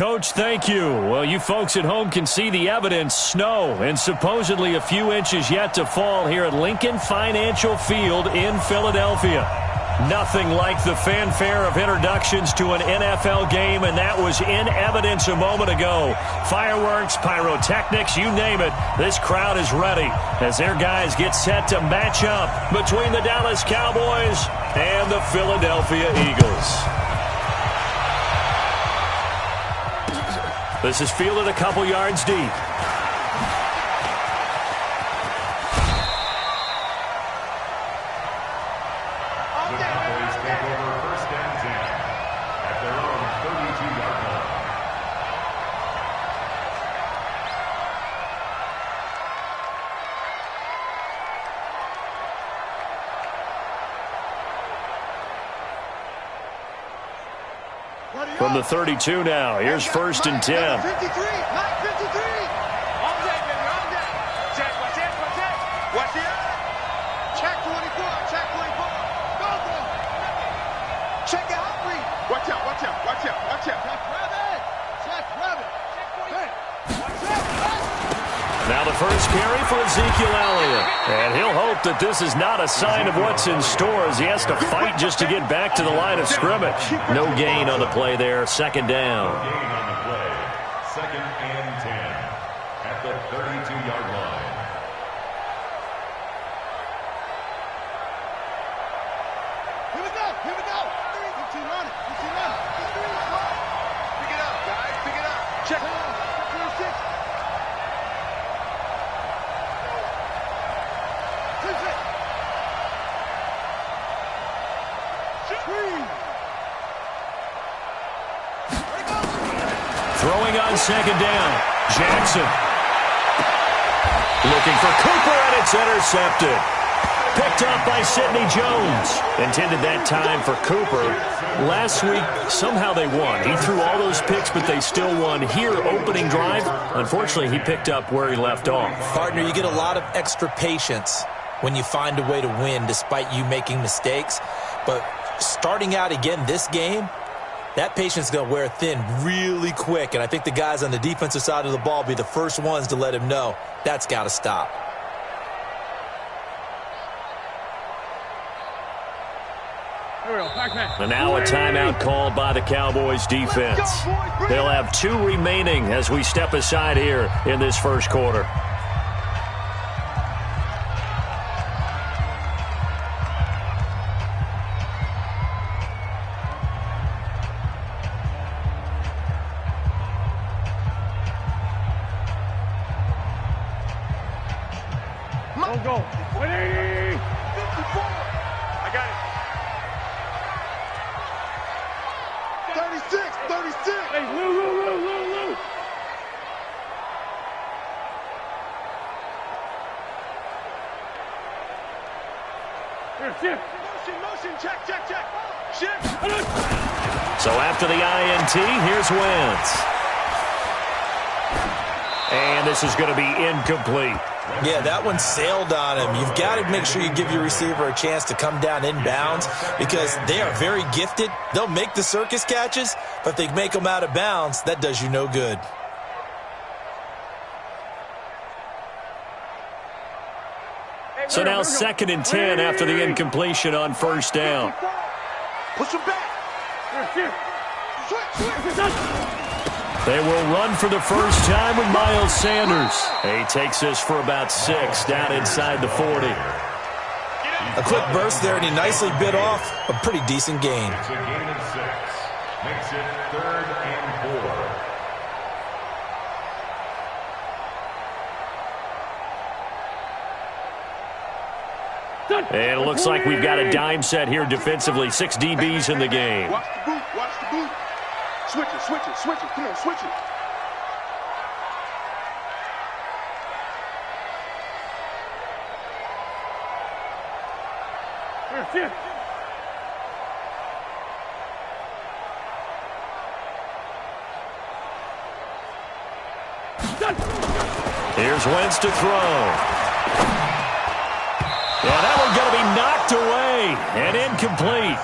Coach. Thank you. Well, you folks at home can see the evidence. Snow and supposedly a few inches yet to fall here at Lincoln Financial Field in Philadelphia. Nothing like the fanfare of introductions to an NFL game, and that was in evidence a moment ago. Fireworks, pyrotechnics, you name it. This crowd is ready as their guys get set to match up between the Dallas Cowboys and the Philadelphia Eagles. This is fielded a couple yards deep. From the 32 now, here's 1st and 10. 53, 53. Watch it. Check 24, check 24. Go, go. Check it out, read. Watch out. Check rabbit. Now the first carry for Ezekiel Elliott. And he'll hope that this is not a sign of what's in store as he has to fight just to get back to the line of scrimmage. No gain on the play there. 2nd down. No gain on the play. 2nd and 10 at the 32-yard line. Here we go. Keep running. Pick it up, guys. Pick it up. Check it out. 26. Throwing on 2nd down. Jackson. Looking for Cooper, and it's intercepted. Picked up by Sidney Jones. Intended that time for Cooper. Last week, somehow they won. He threw all those picks, but they still won. Here, opening drive, unfortunately, he picked up where he left off. Partner, you get a lot of extra patience when you find a way to win despite you making mistakes. But starting out again this game, that patience is going to wear thin really quick, and I think the guys on the defensive side of the ball will be the first ones to let him know that's got to stop. And now a timeout called by the Cowboys defense. They'll have 2 remaining as we step aside here in this first quarter. Don't go. 180. 54. I got it. 36. Hey, Lou. Here, shift. Motion. Check. Shift. So after the INT, here's Wentz. And this is going to be incomplete. Yeah, that one sailed on him. You've got to make sure you give your receiver a chance to come down inbounds because they are very gifted. They'll make the circus catches, but if they make them out of bounds, that does you no good. So now 2nd and 10 after the incompletion on 1st down. Push him back. Switch. They will run for the first time with Miles Sanders. He takes this for about 6 down inside the 40. A quick burst there, and he nicely bit off a pretty decent gain. It's a gain of 6. Makes it 3rd and 4. And it looks like we've got a dime set here defensively. 6 DBs in the game. Watch the boot. Switch it. Come on, switch it. Here. Here's Wentz to throw. Yeah, that one's going to be knocked away and incomplete.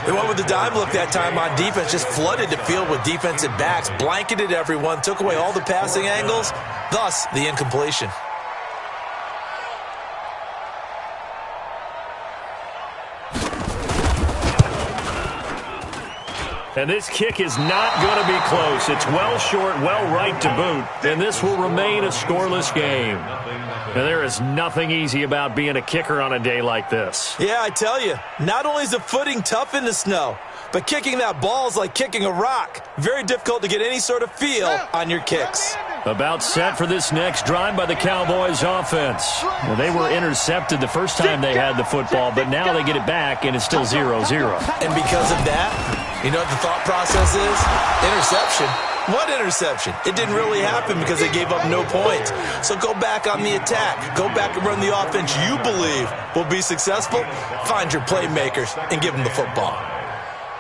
They went with the dime look that time on defense, just flooded the field with defensive backs, blanketed everyone, took away all the passing angles, thus the incompletion. And this kick is not going to be close. It's well short, well right to boot, and this will remain a scoreless game. And there is nothing easy about being a kicker on a day like this. Yeah, I tell you, not only is the footing tough in the snow, but kicking that ball is like kicking a rock. Very difficult to get any sort of feel on your kicks. About set for this next drive by the Cowboys offense. Well, they were intercepted the first time they had the football, but now they get it back, and it's still 0-0. And because of that, you know what the thought process is? Interception. What interception? It didn't really happen because they gave up no points. So go back on the attack. Go back and run the offense you believe will be successful. Find your playmakers and give them the football.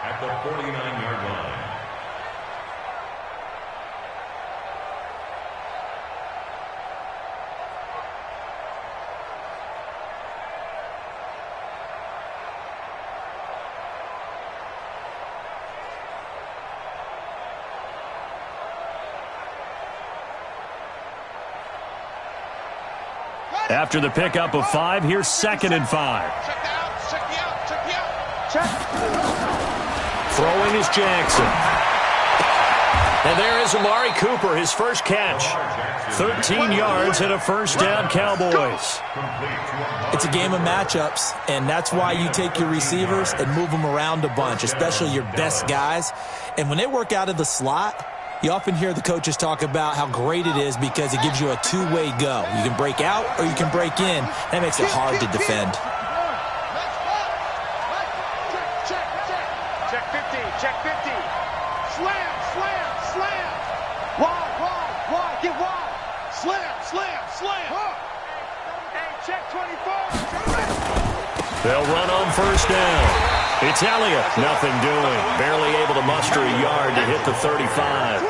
At the 49-yard line. After the pickup of 5, here's 2nd and 5. Check the out, check the out, check the out. Check. Throwing is Jackson. And there is Amari Cooper, his first catch. 13 yards and a first down, Cowboys. It's a game of matchups, and that's why you take your receivers and move them around a bunch, especially your best guys. And when they work out of the slot, you often hear the coaches talk about how great it is because it gives you a two-way go. You can break out or you can break in. That makes it hard to defend. Check 50, check 50. Slam, slam, slam. Wide, get wide. Slam, slam, slam. Hey, check 24. They'll run on first down. It's Elliott, nothing doing. Barely able to muster a yard to hit the 35.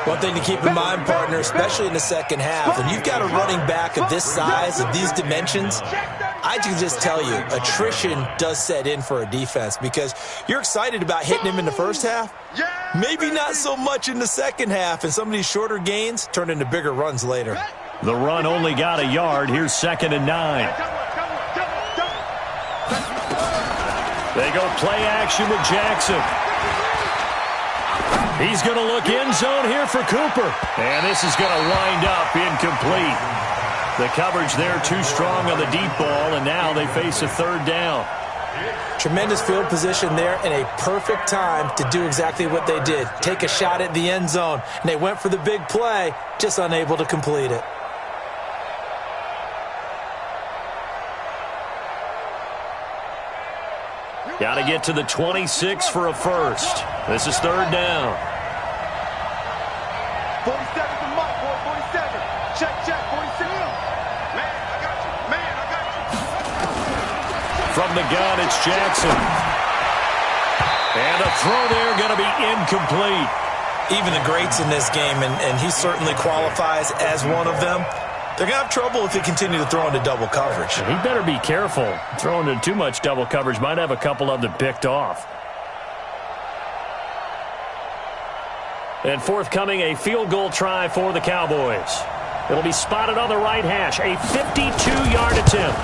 One thing to keep in mind, partner, especially in the second half, when you've got a running back of this size, of these dimensions, I can just tell you, attrition does set in for a defense because you're excited about hitting him in the first half. Maybe not so much in the second half, and some of these shorter gains turn into bigger runs later. The run only got a yard. Here's 2nd and 9. They go play action with Jackson. He's going to look end zone here for Cooper. And this is going to wind up incomplete. The coverage there too strong on the deep ball, and now they face a 3rd down. Tremendous field position there and a perfect time to do exactly what they did. Take a shot at the end zone. And they went for the big play, just unable to complete it. Got to get to the 26 for a first. This is 3rd down. 47 to Mike, boy, 47. Check, 47. Man, I got you. From the gun, it's Jackson. And a throw there going to be incomplete. Even the greats in this game, and he certainly qualifies as one of them, they're going to have trouble if they continue to throw into double coverage. He better be careful. Throwing into too much double coverage might have a couple of them picked off. And forthcoming, a field goal try for the Cowboys. It'll be spotted on the right hash. A 52-yard attempt.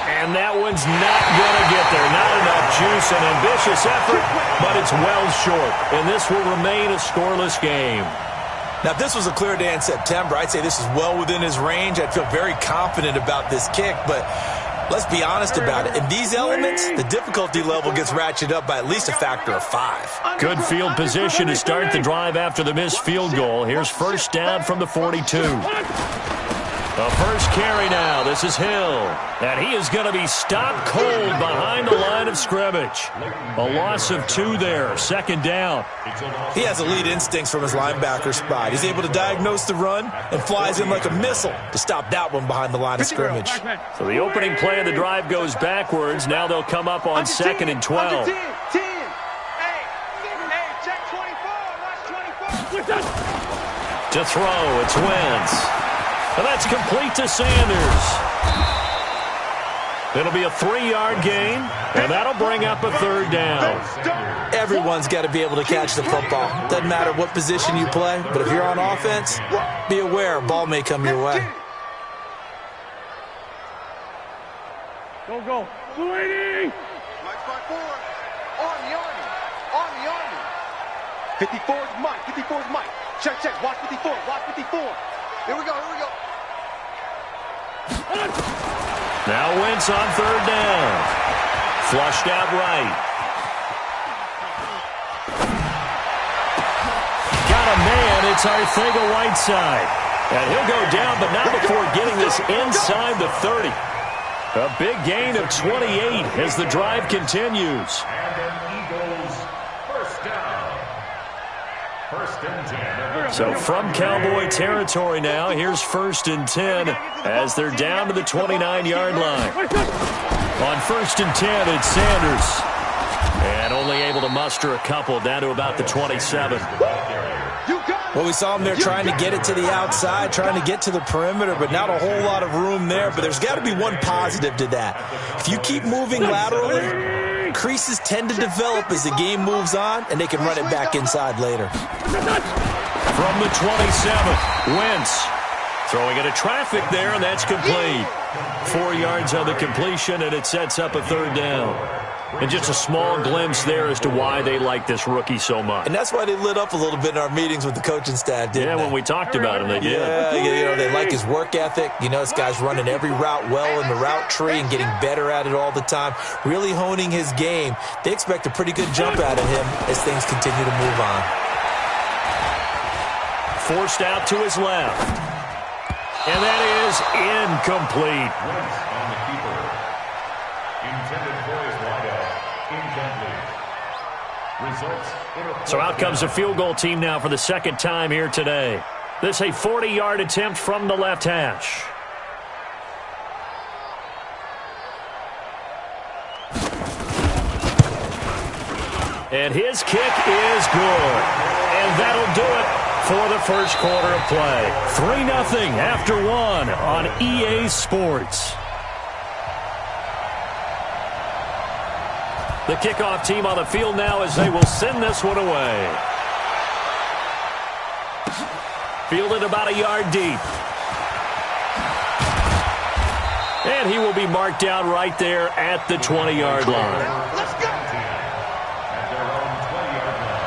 And that one's not going to get there. Not enough juice, an ambitious effort, but it's well short. And this will remain a scoreless game. Now, if this was a clear day in September, I'd say this is well within his range. I'd feel very confident about this kick, but let's be honest about it. In these elements, the difficulty level gets ratcheted up by at least a factor of 5. Good field position to start the drive after the missed field goal. Here's first down from the 42. The first carry now. This is Hill. And he is going to be stopped cold behind the line of scrimmage. A loss of 2 there. 2nd down. He has elite instincts from his linebacker spot. He's able to diagnose the run and flies in like a missile to stop that one behind the line of scrimmage. So the opening play of the drive goes backwards. Now they'll come up on 2nd and 12. Hey, check 24. Watch 24. To throw, it's Wentz. And that's complete to Sanders. It'll be a 3-yard gain, and that'll bring up a 3rd down. Everyone's got to be able to catch the football. Doesn't matter what position you play, but if you're on offense, be aware a ball may come your way. Go. Lady! Flex by 4. Army. 54 is Mike. 54 is Mike. Check. Watch 54. Here we go. Now Wentz on 3rd down. Flushed out right. Got a man. It's Arcega-Whiteside. And he'll go down, but not before getting this inside the 30. A big gain of 28 as the drive continues. And an Eagles first down. 1st and 10. So from Cowboy territory now, here's 1st and 10 as they're down to the 29-yard line. On 1st and 10, it's Sanders. And only able to muster a couple down to about the 27. Well, we saw him there trying to get it to the outside, trying to get to the perimeter, but not a whole lot of room there. But there's got to be one positive to that. If you keep moving laterally, creases tend to develop as the game moves on, and they can run it back inside later. From the 27, Wentz throwing into traffic there, and that's complete. 4 yards on the completion, and it sets up a 3rd down. And just a small glimpse there as to why they like this rookie so much. And that's why they lit up a little bit in our meetings with the coaching staff, didn't they? When we talked about him, they did. Yeah, they like his work ethic. This guy's running every route well in the route tree and getting better at it all the time, really honing his game. They expect a pretty good jump out of him as things continue to move on. Forced out to his left. And that is incomplete. Wentz on the keeper. Intended for his wideout. Incomplete. Results. So out comes a field goal team now for the 2nd time here today. This a 40-yard attempt from the left hash. And his kick is good. And that'll do it for the first quarter of play. 3-0 after 1 on EA Sports. The kickoff team on the field now as they will send this one away. Fielded about a yard deep. And he will be marked down right there at the 20-yard line. Let's go! At their own 20-yard line.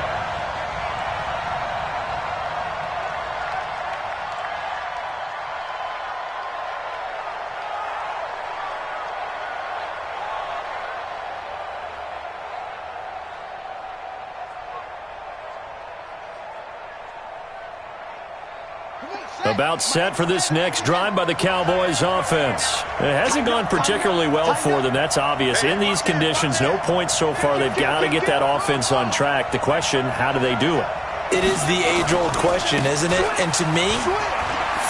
About set for this next drive by the Cowboys offense. It hasn't gone particularly well for them, that's obvious. In these conditions, no points so far. They've got to get that offense on track. The question, how do they do it? It is the age-old question, isn't it? And to me,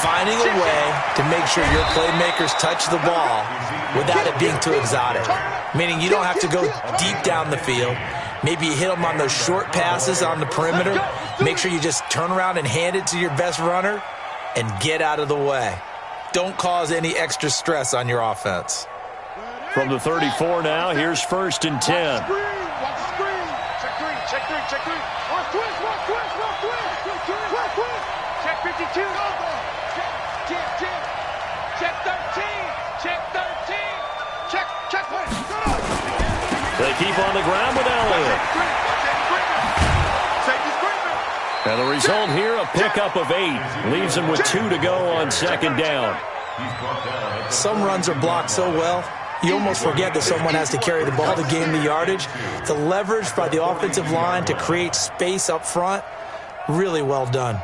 finding a way to make sure your playmakers touch the ball without it being too exotic. Meaning you don't have to go deep down the field. Maybe you hit them on those short passes on the perimeter. Make sure you just turn around and hand it to your best runner and get out of the way. Don't cause any extra stress on your offense. From the 34 now, here's 1st and 10. Watch the screen. Check three. Watch twist. Check 52. Check 13. Check. They keep on the ground with Elliott. And the result here, a pickup of 8. Leaves them with 2 to go on 2nd down. Some runs are blocked so well, you almost forget that someone has to carry the ball to gain the yardage. The leverage by the offensive line to create space up front, really well done.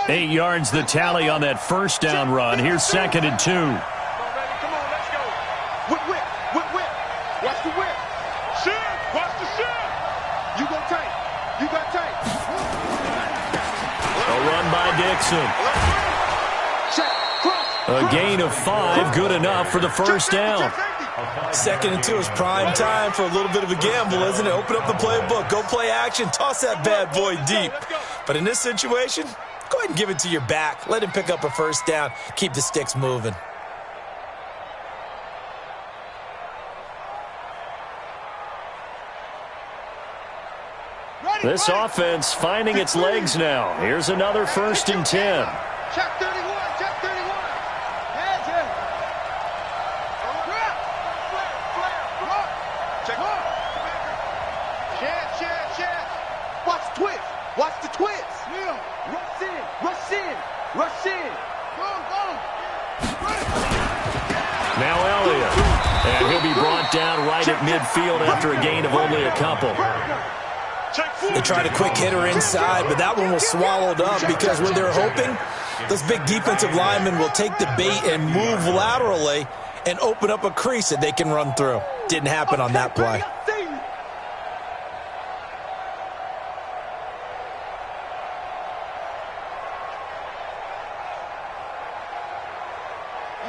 Eight yards the tally on that 1st down run. Here's 2nd and 2. Come on, let's go. Whip. Watch the whip. Watch the shot. You got tight. A run by Dixon. Check. Cross. A gain of 5, good enough for the 1st down. Second and 2 is prime time for a little bit of a gamble, isn't it? Open up the playbook, go play action, toss that bad boy deep. But in this situation, go ahead and give it to your back. Let him pick up a first down. Keep the sticks moving. This offense finding its legs now. Here's another 1st and 10. Check 31, check 31. Heads in. Check. Shed. Watch the twist. Watch the twist. Yeah. Rush in. Go. Now Elliott. And he'll be brought down right at midfield after a gain of only a couple. They tried a quick hitter inside, but that one was swallowed up because what they're hoping, those big defensive linemen will take the bait and move laterally and open up a crease that they can run through. Didn't happen on that play.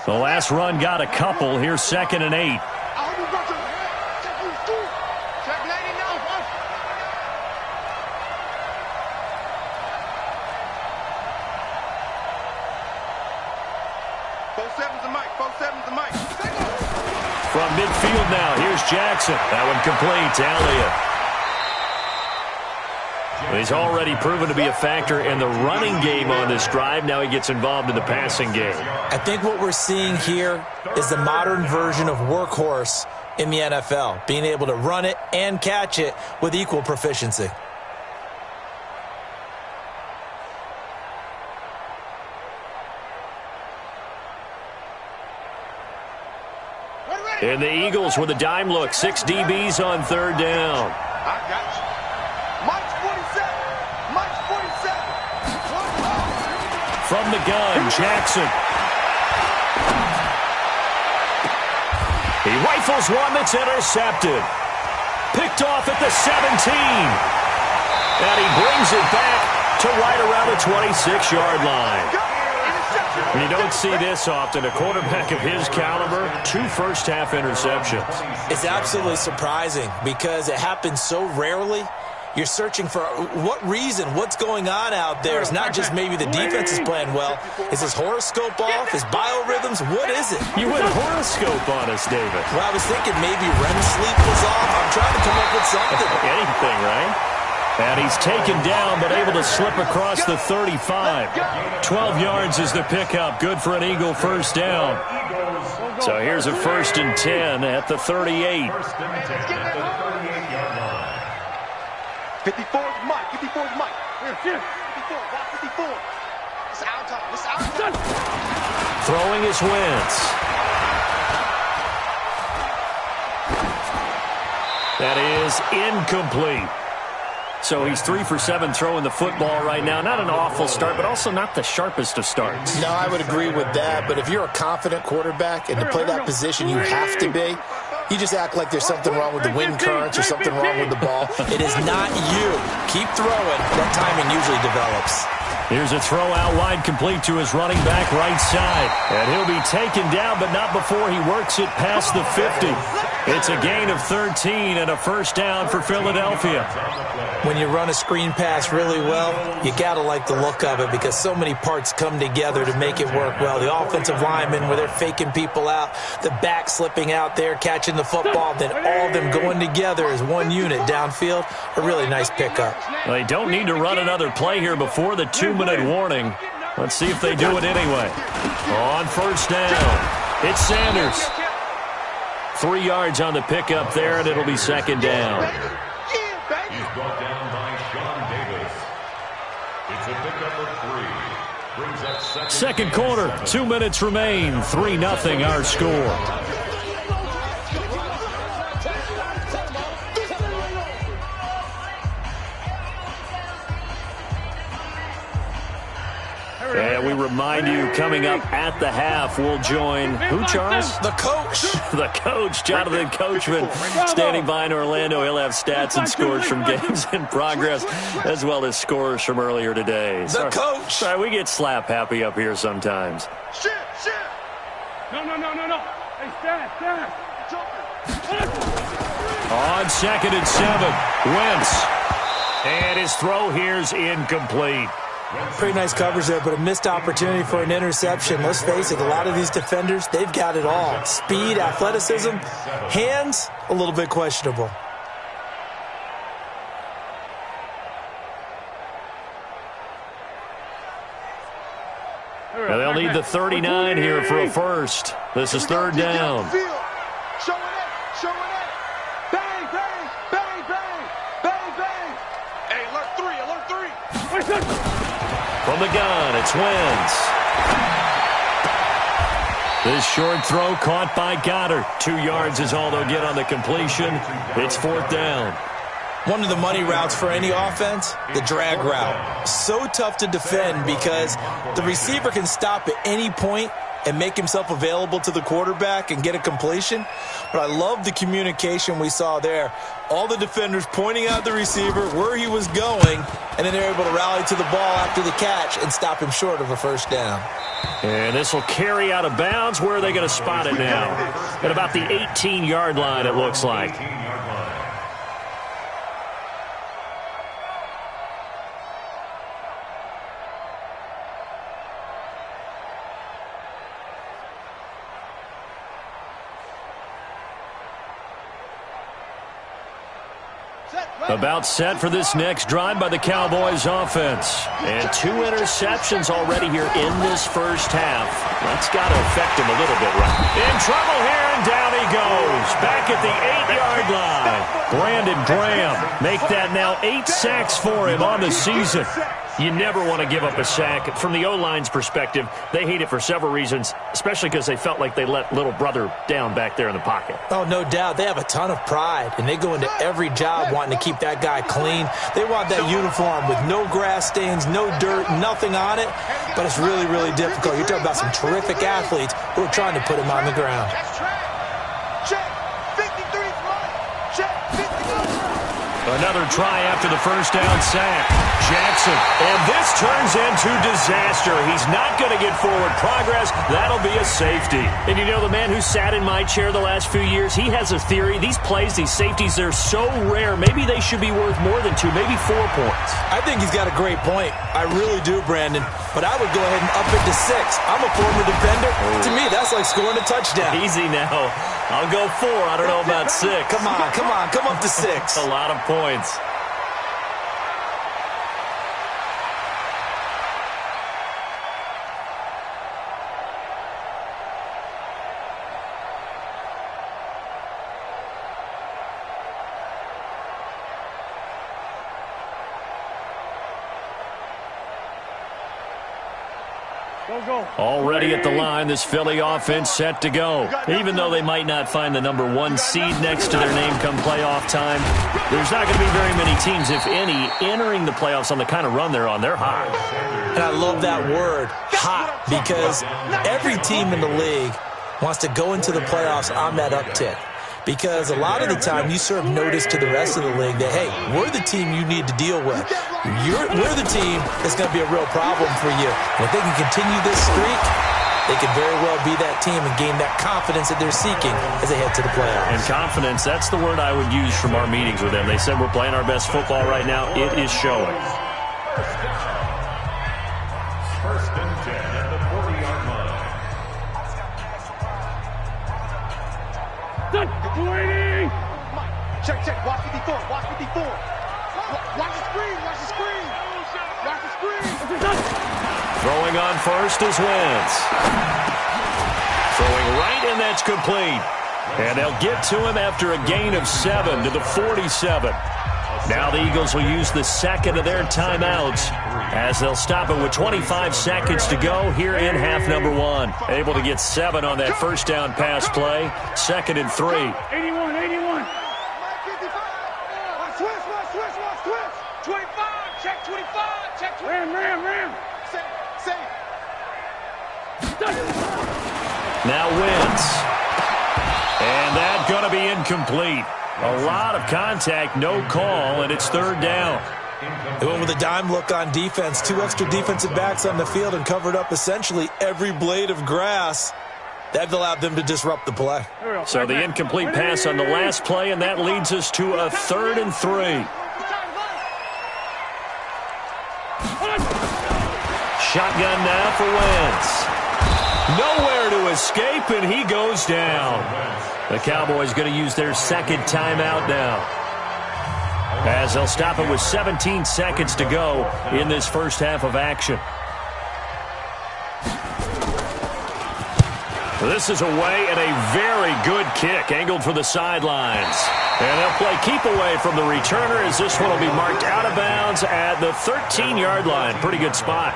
The last run got a couple. Here's 2nd and 8. From midfield now, here's Jackson. That one complete to Elliott. He's already proven to be a factor in the running game on this drive. Now he gets involved in the passing game. I think what we're seeing here is the modern version of workhorse in the NFL, being able to run it and catch it with equal proficiency. And the Eagles with a dime look. 6 DBs on 3rd down. I got you. Mike's 47. From the gun, Jackson. He rifles one that's intercepted. Picked off at the 17. And he brings it back to right around the 26-yard line. You don't see this often. A quarterback of his caliber, 2 first-half interceptions. It's absolutely surprising because it happens so rarely. You're searching for what reason, what's going on out there. It's not just maybe the defense is playing well. Is his horoscope off? His biorhythms? What is it? You went horoscope on us, David. Well, I was thinking maybe REM sleep was off. I'm trying to come up with something. Anything, right? And he's taken down, but able to slip across the 35. 12 yards is the pickup. Good for an Eagle first down. So here's a 1st and 10 at the 38. 54 is Mike. 54 is Mike. Here. 54. Got 54. It's our time. Throwing is Wentz. That is incomplete. So he's 3 for 7 throwing the football right now. Not an awful start, but also not the sharpest of starts. No, I would agree with that. But if you're a confident quarterback and to play that position, you have to be. You just act like there's something wrong with the wind currents or something wrong with the ball. It is not you. Keep throwing. That timing usually develops. Here's a throw out wide, complete to his running back right side. And he'll be taken down, but not before he works it past the 50. It's a gain of 13 and a first down for Philadelphia. When you run a screen pass really well, you got to like the look of it because so many parts come together to make it work well. The offensive linemen, where they're faking people out, the back slipping out there, catching the football, then all of them going together as one unit downfield. A really nice pickup. Well, they don't need to run another play here before the 2-minute warning. Let's see if they do it anyway. On first down, it's Sanders. 3 yards on the pickup there, and it'll be 2nd down. He's brought down by Sean Davis. It's a pickup of 3. Brings up second quarter, 2 minutes remain. 3-0 our score. And we remind you, coming up at the half, we'll join who, Charles? The coach. The coach, Jonathan Coachman, standing by in Orlando. He'll have stats and scores from games in progress, as well as scores from earlier today. The coach. Sorry, we get slap happy up here sometimes. Shit. No. Hey, stand. On 2nd and 7, Wentz. And his throw here's incomplete. Pretty nice coverage there, but a missed opportunity for an interception. Let's face it, a lot of these defenders, they've got it all. Speed, athleticism, hands, a little bit questionable. Well, they'll need the 39 here for a first. This is 3rd down. Showing it, showing it. Bang, bang, bang, bang, bang, bang. Hey, alert 3. From the gun, it's Wentz. This short throw caught by Goddard. 2 yards is all they'll get on the completion. It's 4th down. One of the money routes for any offense, the drag route. So tough to defend because the receiver can stop at any point and make himself available to the quarterback and get a completion. But I love the communication we saw there. All the defenders pointing out the receiver where he was going, and then they're able to rally to the ball after the catch and stop him short of a first down. And this will carry out of bounds. Where are they going to spot it now? At about the 18-yard line, it looks like. About set for this next drive by the Cowboys offense. And 2 interceptions already here in this first half. That's got to affect him a little bit, right? In trouble here, and down he goes. Back at the 8-yard line. Brandon Graham make that now 8 sacks for him on the season. You never want to give up a sack. From the O-line's perspective, they hate it for several reasons, especially because they felt like they let little brother down back there in the pocket. Oh, no doubt. They have a ton of pride, and they go into every job wanting to keep that guy clean. They want that uniform with no grass stains, no dirt, nothing on it, but it's really, really difficult. You're talking about some terrific athletes who are trying to put him on the ground. Check. 53's right. Check. 59. Another try after the first down sack. Jackson. And this turns into disaster. He's not going to get forward progress. That'll be a safety. And you know, the man who sat in my chair the last few years, he has a theory. These plays, these safeties, they're so rare. Maybe they should be worth more than 2, maybe 4 points. I think he's got a great point. I really do, Brandon. But I would go ahead and up it to 6. I'm a former defender. To me, that's like scoring a touchdown. Easy now. I'll go 4. I don't know about 6. Come on. Come up to 6. A lot of points. Already at the line, this Philly offense set to go. Even though they might not find the number 1 seed next to their name come playoff time, there's not going to be very many teams, if any, entering the playoffs on the kind of run they're on. They're hot. And I love that word, hot, because every team in the league wants to go into the playoffs on that uptick. Because a lot of the time you serve notice to the rest of the league that, hey, we're the team you need to deal with. We're the team that's going to be a real problem for you. And if they can continue this streak, they could very well be that team and gain that confidence that they're seeking as they head to the playoffs. And confidence, that's the word I would use from our meetings with them. They said we're playing our best football right now. It is showing. First and 10 at the 40-yard line. Check. Watch 54. Watch 54. Watch the screen. Watch the screen. Watch the screen. Throwing on first is Wentz. Throwing right, and that's complete. And they'll get to him after a gain of 7 to the 47. Now the Eagles will use the second of their timeouts as they'll stop it with 25 seconds to go here in half number 1. Able to get 7 on that first down pass play. 2nd and 3. 81. 25. Check 25. Check 25. Ram. Save. Now Wentz. And that's going to be incomplete. A lot of contact, no call, and it's 3rd down. They went with a dime look on defense. 2 extra defensive backs on the field and covered up essentially every blade of grass. That allowed them to disrupt the play. So the incomplete pass on the last play, and that leads us to a 3rd and 3. Shotgun now for Wentz. Nowhere to escape, and he goes down. The Cowboys going to use their second timeout now, as they'll stop it with 17 seconds to go in this first half of action. This is away, and a very good kick angled for the sidelines. And they'll play keep away from the returner, as this one will be marked out of bounds at the 13-yard line. Pretty good spot.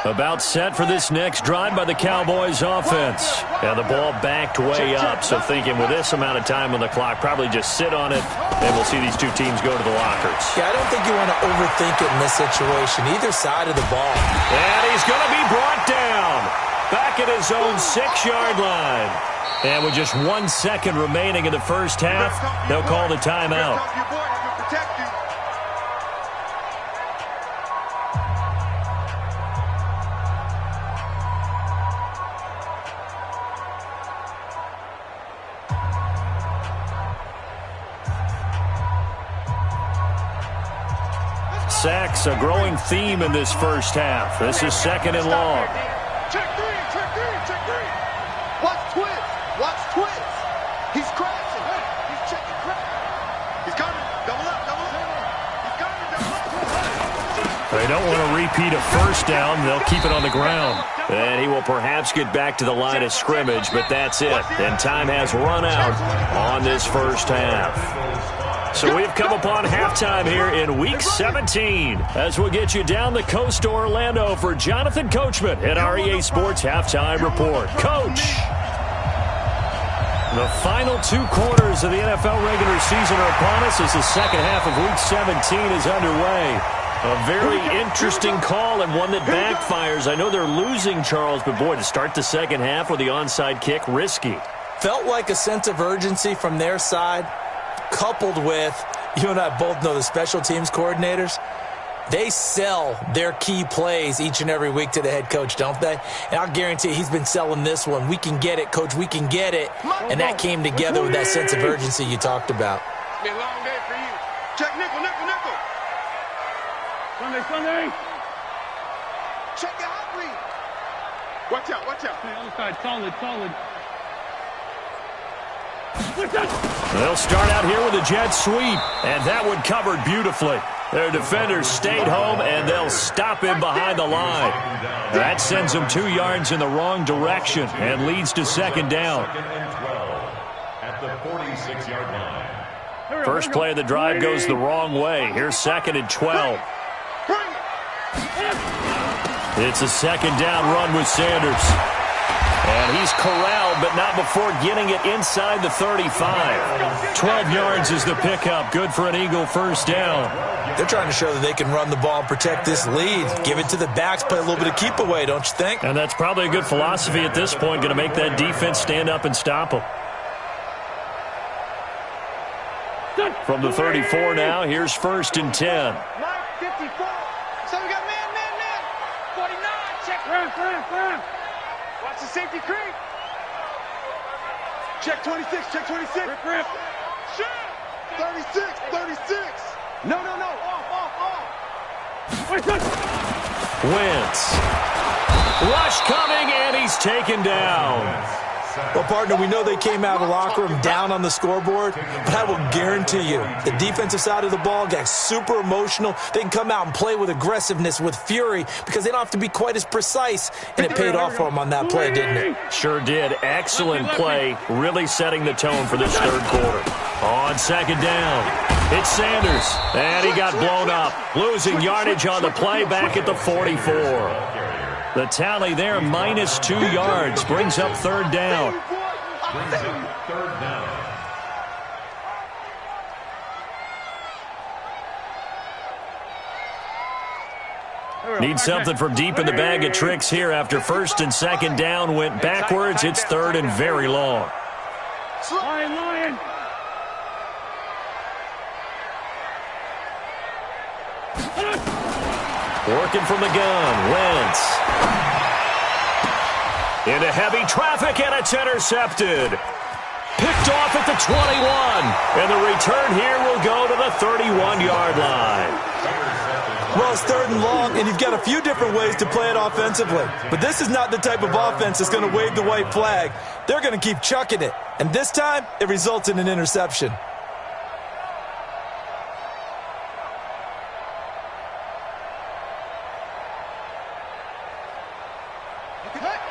About set for this next drive by the Cowboys offense. And the ball backed way up, so thinking with this amount of time on the clock, probably just sit on it, and we'll see these two teams go to the lockers. Yeah, I don't think you want to overthink it in this situation, either side of the ball. And he's going to be brought down back at his own 6-yard line. And with just 1 second remaining in the first half, they'll call the timeout. Sacks, a growing theme in this first half. This is 2nd and long. Check three, check three, check three. Watch twist. He's crashing. He's checking crack. He's coming. Double up. He's coming, double up. They don't want to repeat a first down. They'll keep it on the ground. And he will perhaps get back to the line of scrimmage, but that's it. And time has run out on this first half. So we've come upon halftime here in Week 17 as we'll get you down the coast to Orlando for Jonathan Coachman at our EA Sports Halftime Report. Coach, the final 2 quarters of the NFL regular season are upon us as the second half of Week 17 is underway. A very interesting call and one that backfires. I know they're losing, Charles, but boy, to start the second half with the onside kick, risky. Felt like a sense of urgency from their side, coupled with, you and I both know the special teams coordinators, they sell their key plays each and every week to the head coach, don't they? And I'll guarantee he's been selling this one. We can get it, coach, we can get it. And that came together with that sense of urgency you talked about. It's been a long day for you. Check nickel. Sunday. Check your hot read. Watch out. Hey, other side, solid. They'll start out here with a jet sweep, and that one covered beautifully. Their defenders stayed home, and they'll stop him behind the line. That sends them 2 yards in the wrong direction and leads to 2nd down. 2nd and 12 at the 46-yard line. First play of the drive goes the wrong way. Here's 2nd and 12. It's a 2nd down run with Sanders. And he's corralled, but not before getting it inside the 35. 12 yards is the pickup. Good for an Eagle first down. They're trying to show that they can run the ball and protect this lead. Give it to the backs, play a little bit of keep away, don't you think? And that's probably a good philosophy at this point, going to make that defense stand up and stop them. From the 34 now, here's 1st and 10. 54. So we got man. 49. Check. Run. Watch the safety creep. Check 26. Rip. Shit. 36. No. Off. Wentz. Rush coming, and he's taken down. Well, partner, we know they came out of the locker room down on the scoreboard, but I will guarantee you the defensive side of the ball got super emotional. They can come out and play with aggressiveness, with fury, because they don't have to be quite as precise, and it paid off for them on that play, didn't it? Sure did. Excellent play, really setting the tone for this 3rd quarter. On 2nd down, it's Sanders, and he got blown up, losing yardage on the play back at the 44. The tally there, minus 2 yards, brings up 3rd down. Need something from deep in the bag of tricks here after first and second down went backwards. It's third and very long. Lion. Working from the gun, Wentz. Into heavy traffic, and it's intercepted. Picked off at the 21. And the return here will go to the 31-yard line. Well, it's third and long, and you've got a few different ways to play it offensively. But this is not the type of offense that's going to wave the white flag. They're going to keep chucking it. And this time, it results in an interception.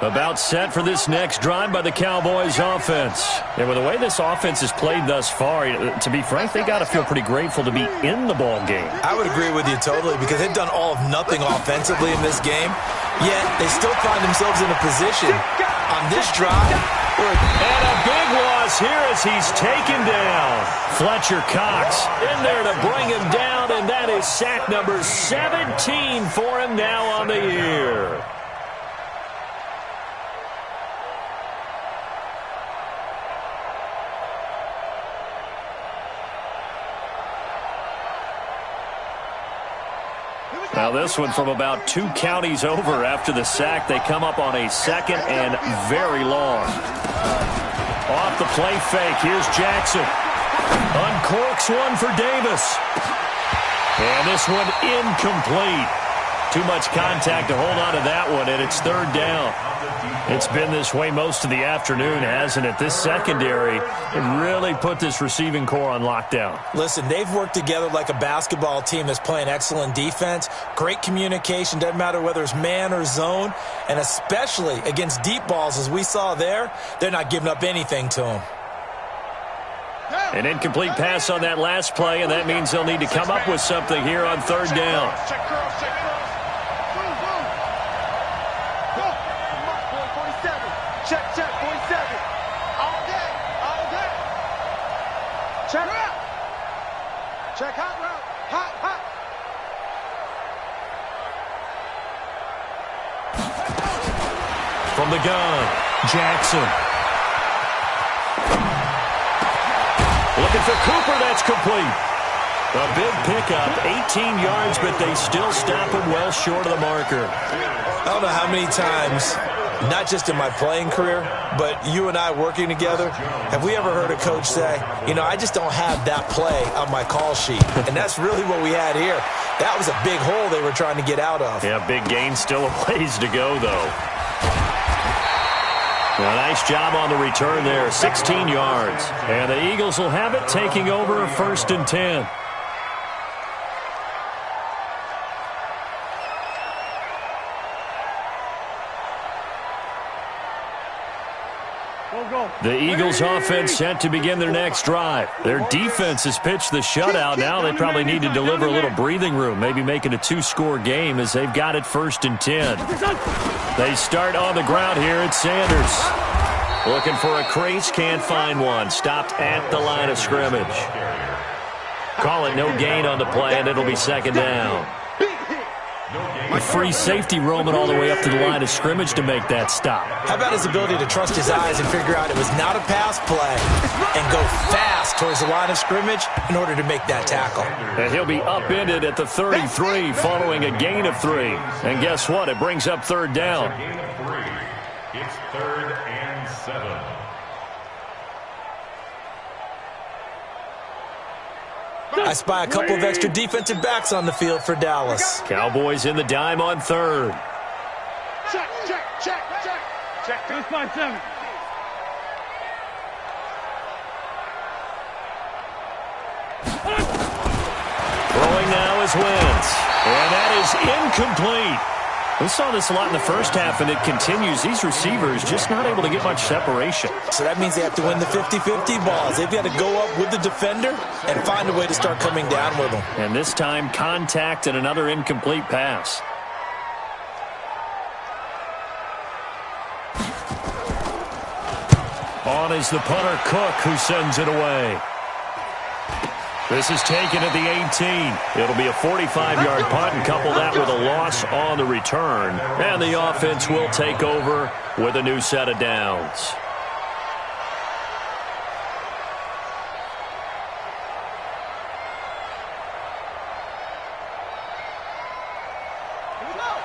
About set for this next drive by the Cowboys offense. And with the way this offense has played thus far, to be frank, they got to feel pretty grateful to be in the ball game. I would agree with you totally because they've done all of nothing offensively in this game, yet they still find themselves in a position on this drive. And a big loss here as he's taken down. Fletcher Cox in there to bring him down, and that is sack number 17 for him now on the year. Now this one from about 2 counties over after the sack. They come up on a second and very long. Off the play fake. Here's Jackson. Uncorks one for Davis. And this one incomplete. Too much contact to hold on to that one, and it's third down. It's been this way most of the afternoon, hasn't it? This secondary really put this receiving core on lockdown. Listen, they've worked together like a basketball team that's playing excellent defense. Great communication, doesn't matter whether it's man or zone. And especially against deep balls, as we saw there, they're not giving up anything to them. An incomplete pass on that last play, and that means they'll need to come up with something here on third down. Check, 47. All day. Check out. Check hot route. Hot. From the gun, Jackson. Looking for Cooper, that's complete. A big pickup, 18 yards, but they still stop him well short of the marker. I don't know how many times, not just in my playing career, but you and I working together, have we ever heard a coach say, I just don't have that play on my call sheet. And that's really what we had here. That was a big hole they were trying to get out of. Yeah, big gain, still a ways to go, though. A nice job on the return there, 16 yards. And the Eagles will have it, taking over first and 10. The Eagles offense set to begin their next drive. Their defense has pitched the shutout. Now they probably need to deliver a little breathing room, maybe make it a 2-score game as they've got it first and 10. They start on the ground here at Sanders. Looking for a crease, can't find one. Stopped at the line of scrimmage. Call it no gain on the play, and it'll be second down. A free safety roaming all the way up to the line of scrimmage to make that stop. How about his ability to trust his eyes and figure out it was not a pass play and go fast towards the line of scrimmage in order to make that tackle. And he'll be upended at the 33 following a gain of 3. And guess what? It brings up third down. It's third and 7. I spy a couple of extra defensive backs on the field for Dallas. Cowboys in the dime on third. Check. 257. Throwing now is Wentz. And that is incomplete. We saw this a lot in the first half, and it continues. These receivers just not able to get much separation. So that means they have to win the 50-50 balls. They've got to go up with the defender and find a way to start coming down with them. And this time, contact and another incomplete pass. On is the punter, Cook, who sends it away. This is taken at the 18. It'll be a 45-yard punt, and couple that with a loss on the return. And the offense will take over with a new set of downs.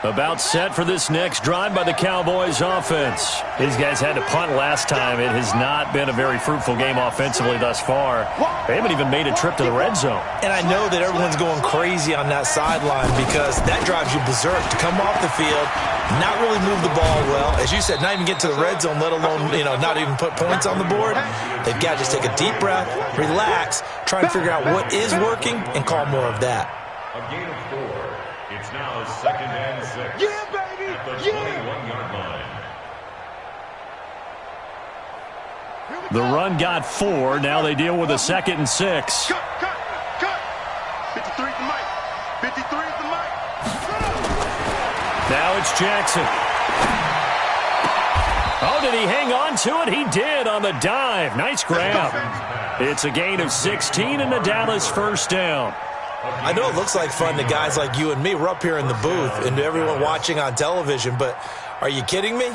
About set for this next drive by the Cowboys offense. These guys had to punt last time. It has not been a very fruitful game offensively thus far. They haven't even made a trip to the red zone. And I know that everyone's going crazy on that sideline because that drives you berserk to come off the field, not really move the ball well. As you said, not even get to the red zone, let alone, not even put points on the board. They've got to just take a deep breath, relax, try and figure out what is working, and call more of that. A gain of 4. It's now 2nd and 6. Yeah, baby! At the 21-yard line. The run got 4. Now they deal with a 2nd and 6. Cut! 53 is the mic. 53 is the mic. Now it's Jackson. Oh, did he hang on to it? He did on the dive. Nice grab. It's a gain of 16 and the Dallas first down. I know it looks like fun to guys like you and me. We're up here in the booth and to everyone watching on television, but are you kidding me?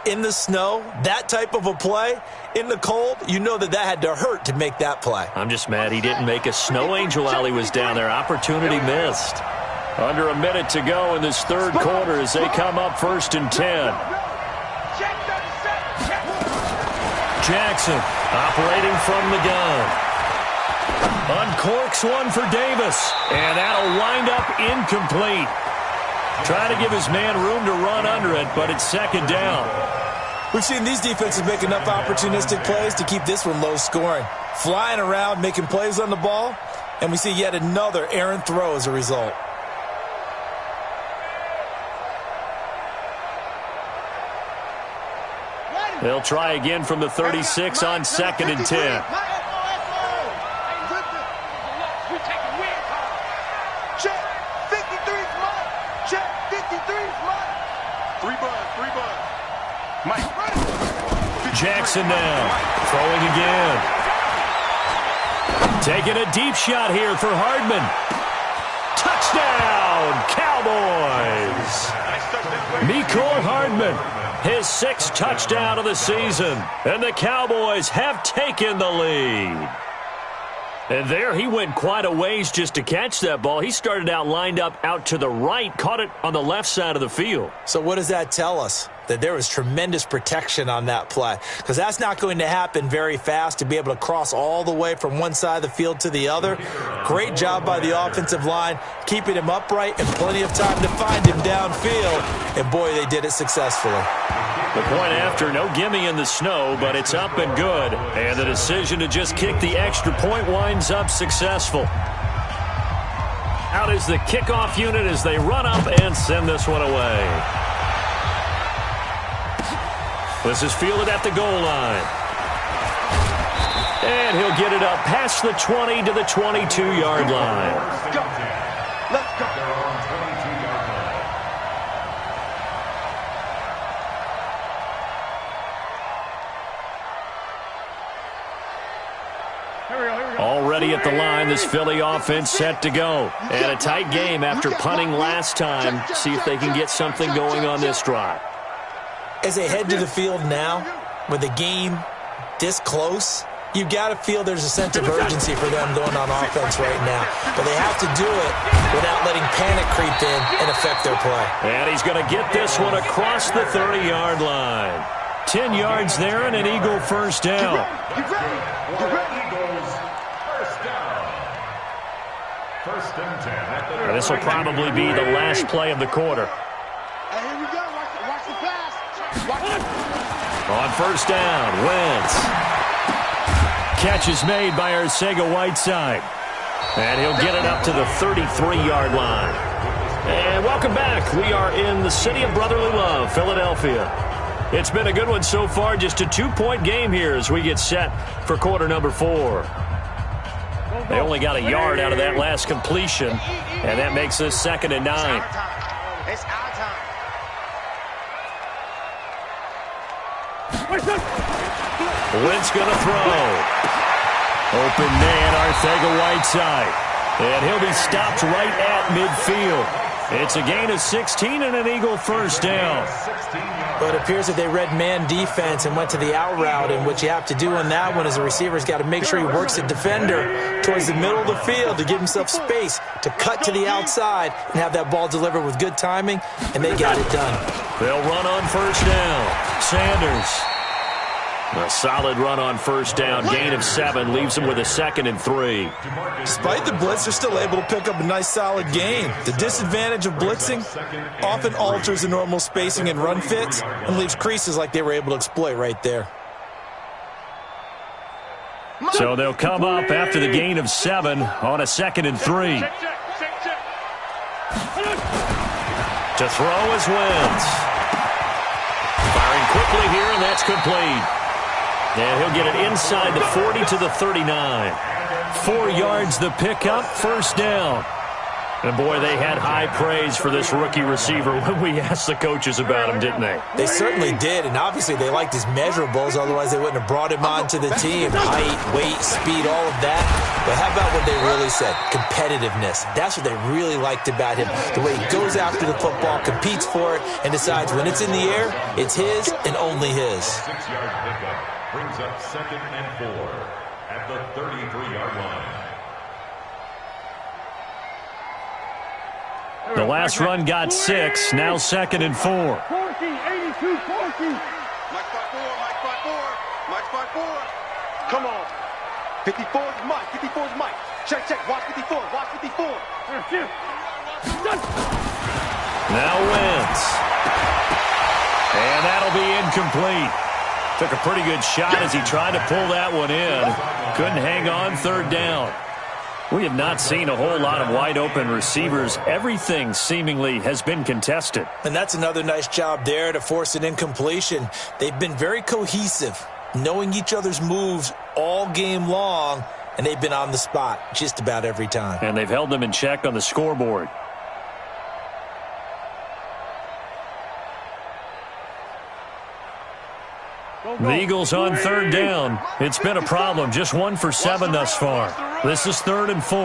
In the snow, that type of a play, in the cold, you know that had to hurt to make that play. I'm just mad he didn't make a snow angel while he was down there. Opportunity missed. Under a minute to go in this third quarter as they come up 1st and 10. Jackson operating from the gun. Uncorks one for Davis, and that'll wind up incomplete. Trying to give his man room to run under it, but it's 2nd down. We've seen these defenses make enough opportunistic plays to keep this one low scoring. Flying around, making plays on the ball, and we see yet another errant throw as a result. They'll try again from the 36 on 2nd and 10. Jackson now, throwing again. Taking a deep shot here for Hardman. Touchdown, Cowboys! Mecole Hardman, his 6th touchdown of the season, and the Cowboys have taken the lead. And there he went quite a ways just to catch that ball. He started out lined up out to the right, caught it on the left side of the field. So what does that tell us? That there was tremendous protection on that play. Because that's not going to happen very fast to be able to cross all the way from one side of the field to the other. Great job by the offensive line, keeping him upright and plenty of time to find him downfield. And boy, they did it successfully. The point after, no gimme in the snow, but it's up and good. And the decision to just kick the extra point winds up successful. Out is the kickoff unit as they run up and send this one away. This is fielded at the goal line. And he'll get it up past the 20 to the 22-yard line. Let's go. Let's go. Already at the line, this Philly offense set to go. And a tight game after punting last time. See if they can get something going on this drive. As they head to the field now, with the game this close, you've got to feel there's a sense of urgency for them going on offense right now. But they have to do it without letting panic creep in and affect their play. And he's going to get this one across the 30-yard line. 10 yards there and an Eagle first down. Get ready. Get ready. Eagles first down. 1st and 10. And this will probably be the last play of the quarter. Hey, here we go. Watch the pass. Watch it. On first down, Wentz. Catch is made by Arcega-Whiteside. And he'll get it up to the 33-yard line. And welcome back. We are in the city of brotherly love, Philadelphia. It's been a good one so far. Just a 2-point game here as we get set for quarter number 4. They only got a yard out of that last completion, and that makes this 2nd and 9. It's our time. Wentz going to throw. Open man, Arcega-Whiteside. And he'll be stopped right at midfield. It's a gain of 16 and an Eagle first down. But it appears that they read man defense and went to the out route, and what you have to do on that one is the receiver's got to make sure he works the defender towards the middle of the field to give himself space to cut to the outside and have that ball delivered with good timing, and they got it done. They'll run on first down. Sanders. A solid run on first down. Gain of 7 leaves him with a 2nd and 3. Despite the blitz, they're still able to pick up a nice solid gain. The disadvantage of blitzing often alters the normal spacing and run fits and leaves creases like they were able to exploit right there. So they'll come up after the gain of 7 on a 2nd and 3. To throw is Wentz. Firing quickly here, and that's complete. And he'll get it inside the 40 to the 39. 4 yards the pickup, first down. And, boy, they had high praise for this rookie receiver when we asked the coaches about him, didn't they? They certainly did, and obviously they liked his measurables, otherwise they wouldn't have brought him onto the team. Height, weight, speed, all of that. But how about what they really said? Competitiveness. That's what they really liked about him. The way he goes after the football, competes for it, and decides when it's in the air, it's his and only his. 6-yard pickup brings up 2nd and 4 at the 33-yard line. The last run got 6, now 2nd and 4. 82, 40. Mike 5-4, Mike 5-4, Mike 5-4. Come on. 54 is Mike, 54 is Mike. Check, watch 54, watch 54. Now Wentz. And that'll be incomplete. Took a pretty good shot as he tried to pull that one in. Couldn't hang on, 3rd down. We have not seen a whole lot of wide-open receivers. Everything seemingly has been contested. And that's another nice job there to force an incompletion. They've been very cohesive, knowing each other's moves all game long, and they've been on the spot just about every time. And they've held them in check on the scoreboard. The Eagles on 3rd down. It's been a problem. Just 1 for 7 thus far. This is 3rd and 4.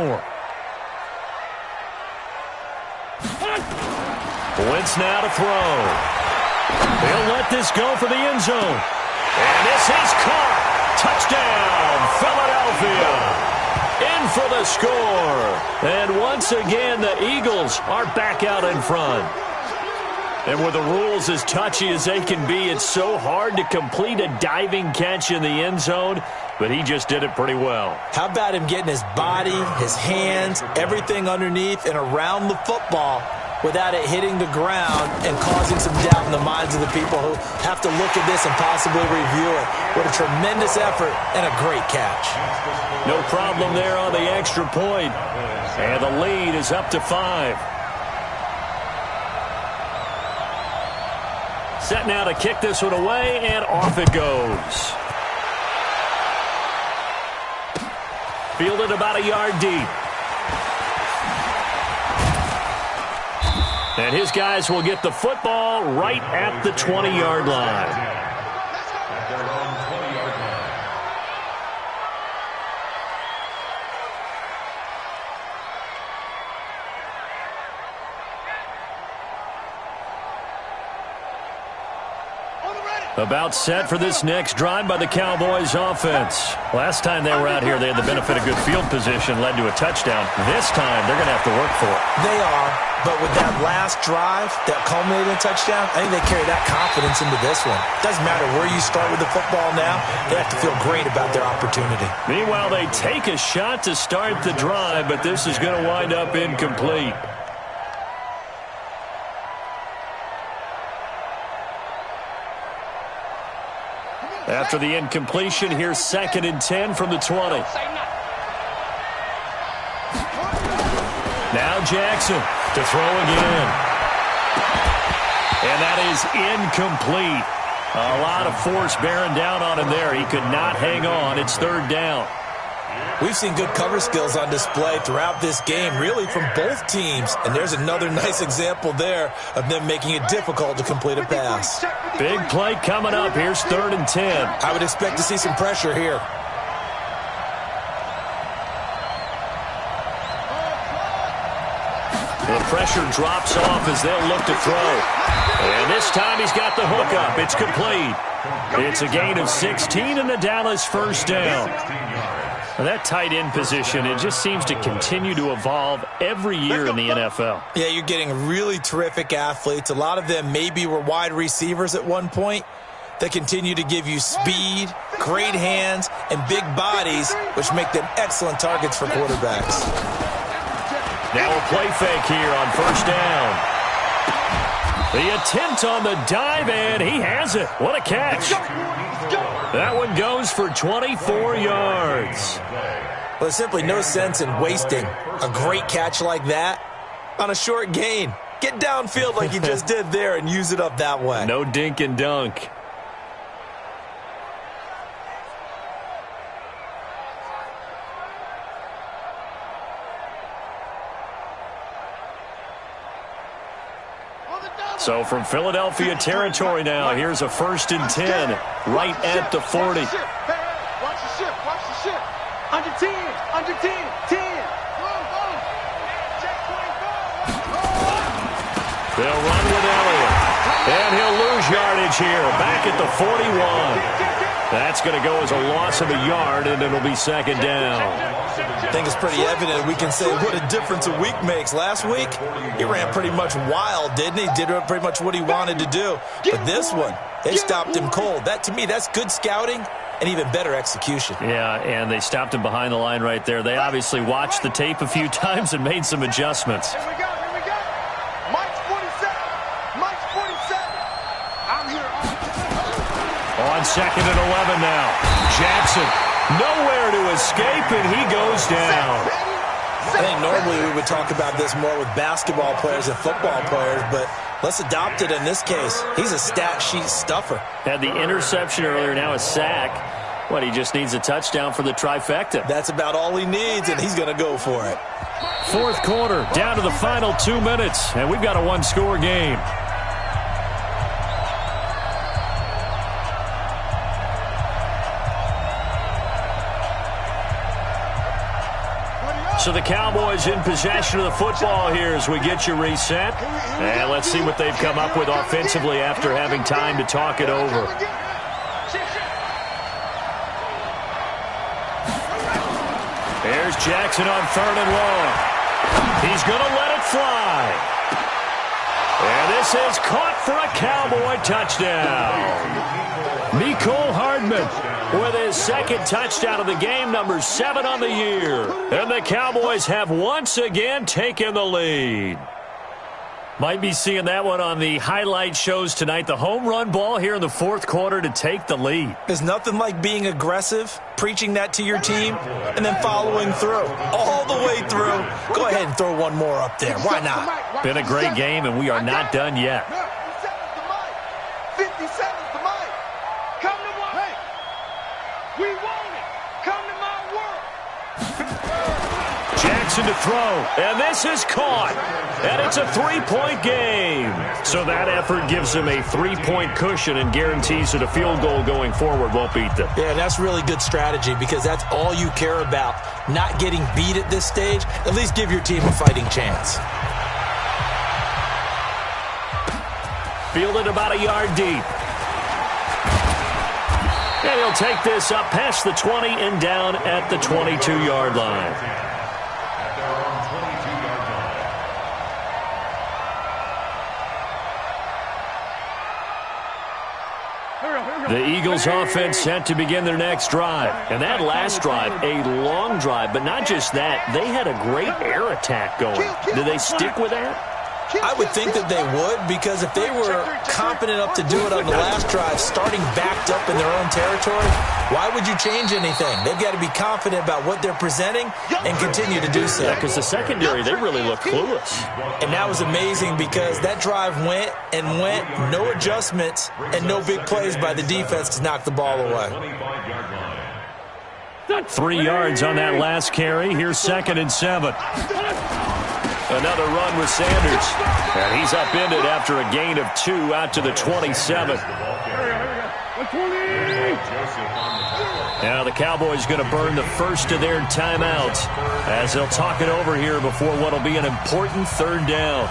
Wentz now to throw. He'll let this go for the end zone. And this is caught. Touchdown, Philadelphia. In for the score. And once again, the Eagles are back out in front. And with the rules as touchy as they can be, it's so hard to complete a diving catch in the end zone, but he just did it pretty well. How about him getting his body, his hands, everything underneath and around the football without it hitting the ground and causing some doubt in the minds of the people who have to look at this and possibly review it. What a tremendous effort and a great catch. No problem there on the extra point. And the lead is up to 5. Set now to kick this one away, and off it goes. Fielded about a yard deep. And his guys will get the football right at the 20-yard line. About set for this next drive by the Cowboys offense. Last time they were out here, they had the benefit of good field position, led to a touchdown. This time, they're going to have to work for it. They are, but with that last drive, that culminating touchdown, I think they carry that confidence into this one. Doesn't matter where you start with the football now, they have to feel great about their opportunity. Meanwhile, they take a shot to start the drive, but this is going to wind up incomplete. After the incompletion, here's 2nd and 10 from the 20. Now Jackson to throw again. And that is incomplete. A lot of force bearing down on him there. He could not hang on. It's 3rd down. We've seen good cover skills on display throughout this game, really from both teams. And there's another nice example there of them making it difficult to complete a pass. Big play coming up. Here's 3rd and 10. I would expect to see some pressure here. pressure drops off as they'll look to throw. And this time he's got the hook up. It's complete. It's a gain of 16 and the Dallas first down. Well, that tight end position, it just seems to continue to evolve every year in the NFL. Yeah, you're getting really terrific athletes. A lot of them maybe were wide receivers at one point. They continue to give you speed, great hands, and big bodies, which make them excellent targets for quarterbacks. Now a play fake here on first down. The attempt on the dive, and he has it. What a catch. That one goes for 24 yards. Well, there's simply no sense in wasting a great catch like that on a short gain. Get downfield like you just did there and use it up that way. No dink and dunk. So from Philadelphia territory now, here's a 1st and 10, right at the 40. Watch the ship, watch the ship. Under 10, under 10, 10. They'll run with Elliott. And he'll lose yardage here, back at the 41. That's going to go as a loss of a yard, and it'll be 2nd down. I think it's pretty evident. We can say what a difference a week makes. Last week, he ran pretty much wild, didn't he? Did pretty much what he wanted to do. But this one, they stopped him cold. That, to me, that's good scouting and even better execution. Yeah, and they stopped him behind the line right there. They obviously watched the tape a few times and made some adjustments. Here we go, here we go. Mike's 47. Mike's 47. I'm here. On 2nd and 11 now. Jackson, nowhere to escape, and he goes down. I think normally we would talk about this more with basketball players and football players, but let's adopt it in this case. He's a stat sheet stuffer. Had the interception earlier, now a sack. What, he just needs a touchdown for the trifecta. That's about all he needs, and he's going to go for it. 4th quarter, down to the final 2 minutes, and we've got a one-score game. So the Cowboys in possession of the football here as we get you reset. And let's see what they've come up with offensively after having time to talk it over. There's Jackson on 3rd and long. He's going to let it fly. And this is caught for a Cowboy touchdown. Mecole Hardman with his 2nd touchdown of the game, number 7 on the year. And the Cowboys have once again taken the lead. Might be seeing that one on the highlight shows tonight. The home run ball here in the 4th quarter to take the lead. There's nothing like being aggressive, preaching that to your team, and then following through. All the way through. Go ahead and throw one more up there. Why not? Been a great game, and we are not done yet. 57's the mic. Come to my hey. We want it. Come to my world. Jackson to throw, and this is caught. And it's a 3-point game. So that effort gives them a 3-point cushion and guarantees that a field goal going forward won't beat them. Yeah, that's really good strategy because that's all you care about. Not getting beat at this stage. At least give your team a fighting chance. Fielded about a yard deep. And he'll take this up past the 20 and down at the 22-yard line. The Eagles offense set to begin their next drive. And that last drive, a long drive, but not just that, they had a great air attack going. Do they stick with that? I would think that they would, because if they were competent enough to do it on the last drive, starting backed up in their own territory, why would you change anything? They've got to be confident about what they're presenting and continue to do so. Yeah, because the secondary, they really look clueless. And that was amazing because that drive went and went, no adjustments and no big plays by the defense to knock the ball away. 3 yards on that last carry. Here's 2nd and 7. Another run with Sanders. And he's upended after a gain of 2 out to the 27. Now the Cowboys going to burn the first of their timeouts as they'll talk it over here before what will be an important third down.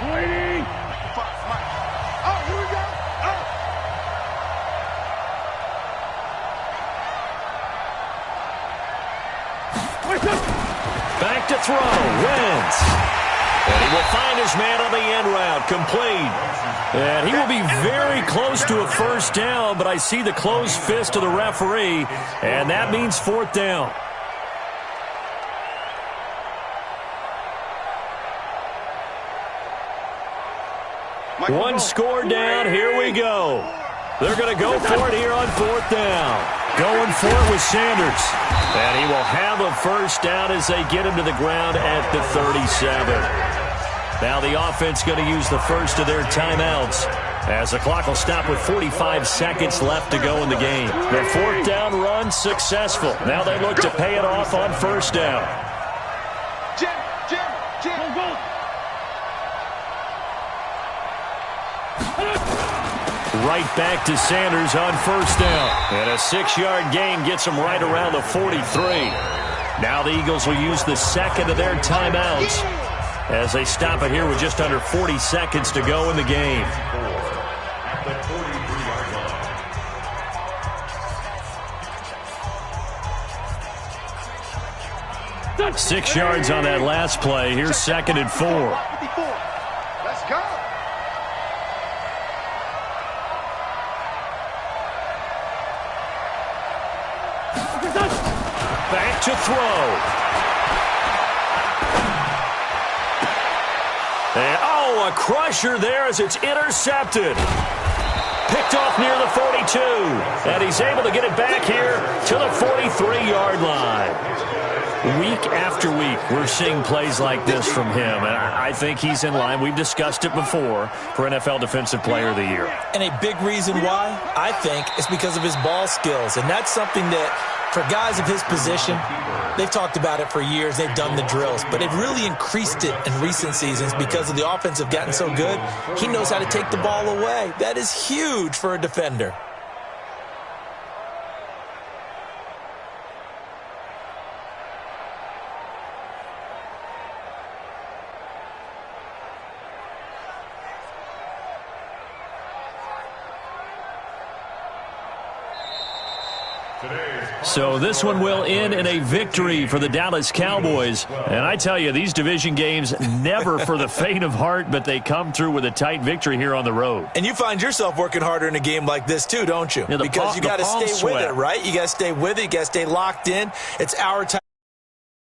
Waiting. Oh, here we go. Oh. Back to throw. Wentz. And he will find his man on the end route. Complete. And he will be very close to a first down, but I see the closed fist of the referee, and that means fourth down. One score down. Here we go. They're going to go for it here on fourth down. Going for it with Sanders. And he will have a first down as they get him to the ground at the 37. Now the offense going to use the first of their timeouts as the clock will stop with 45 seconds left to go in the game. The fourth down run successful. Now they look to pay it off on first down. Jim. Go. Right back to Sanders on first down. And a 6-yard gain gets him right around the 43. Now the Eagles will use the second of their timeouts as they stop it here with just under 40 seconds to go in the game. At the 43-yard line. 6 yards on that last play. Here's second and 4. Let's go. Back to throw. And, oh, a crusher there as it's intercepted. Picked off near the 42. And he's able to get it back here to the 43-yard line. Week after week, we're seeing plays like this from him, and I think he's in line. We've discussed it before for NFL Defensive Player of the Year. And a big reason why, I think, is because of his ball skills. And that's something that, for guys of his position, they've talked about it for years. They've done the drills. But they've really increased it in recent seasons because of the offense have gotten so good. He knows how to take the ball away. That is huge for a defender. So this one will end in a victory for the Dallas Cowboys. And I tell you, these division games, never for the faint of heart, but they come through with a tight victory here on the road. And you find yourself working harder in a game like this too, don't you? Yeah, because you got to stay with it, right? You got to stay with it. You got to stay locked in. It's our time.